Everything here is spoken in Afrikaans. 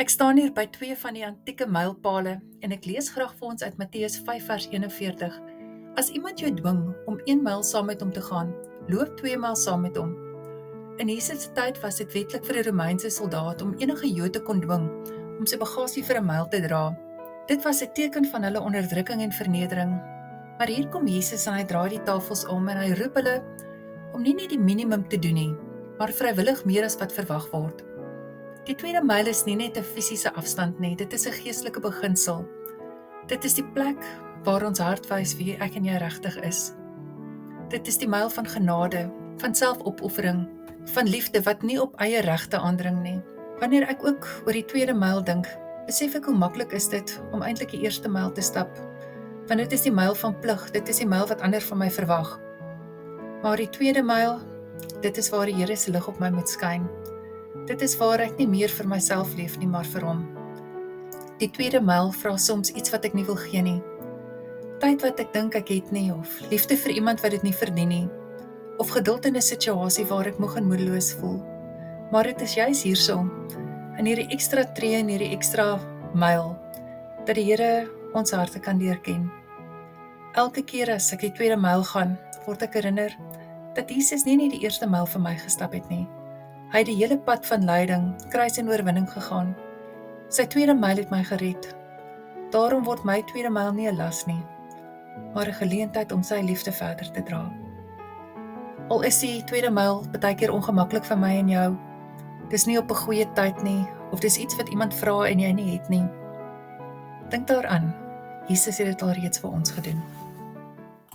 Ek staan hier by twee van die antieke mylpale en ek lees graag vir ons uit Matteus 5 vers 41. As iemand jou dwing om 1 myl saam met hom te gaan, loop 2 myl saam met hom. In Jesus se tyd was dit wetlik vir 'n Romeinse soldaat om enige Jood te kon dwing om sy bagasie vir 'n myl te dra. Dit was 'n teken van hulle onderdrukking en vernedering. Maar hier kom Jesus en hy draai die tafels om en hy roep hulle om nie net die minimum te doen nie, maar vrywillig meer as wat verwag word. Die tweede myl is nie net 'n fisiese afstand nie, dit is 'n geestelike beginsel. Dit is die plek waar ons hart wys wie ek en jy regtig is. Dit is die myl van genade, van selfopoffering, van liefde wat nie op eie regte aandring nie. Wanneer ek ook oor die tweede myl dink, besef ek hoe maklik is dit om eintlik die eerste myl te stap. Want dit is die myl van plig, dit is die myl wat ander van my verwag. Maar die tweede myl, dit is waar die Here se lig op my moet skyn. Dit is waar ek nie meer vir myself leef nie, maar vir hom. Die tweede myl vra soms iets wat ek nie wil gee nie. Tyd wat ek dink ek het nie, of liefde vir iemand wat dit nie verdien nie, of geduld in 'n situasie waar ek moeg en moedeloos voel. Maar dit is juis hierso, in hierdie ekstra tree en hierdie ekstra myl, dat die Here ons harte kan leer ken. Elke keer as ek die tweede myl gaan, word ek herinner dat Jesus nie net die eerste myl vir my gestap het nie. Hy het die hele pad van lyding, kruis en oorwinning gegaan. Sy tweede myl het my gered. Daarom word my tweede myl nie 'n las nie, maar 'n geleentheid om sy liefde verder te dra. Al is die tweede myl baie keer ongemaklik vir my en jou, dis nie op 'n goeie tyd nie, of dis iets wat iemand vra en jy nie het nie. Dink daaraan, Jesus het dit al reeds vir ons gedoen.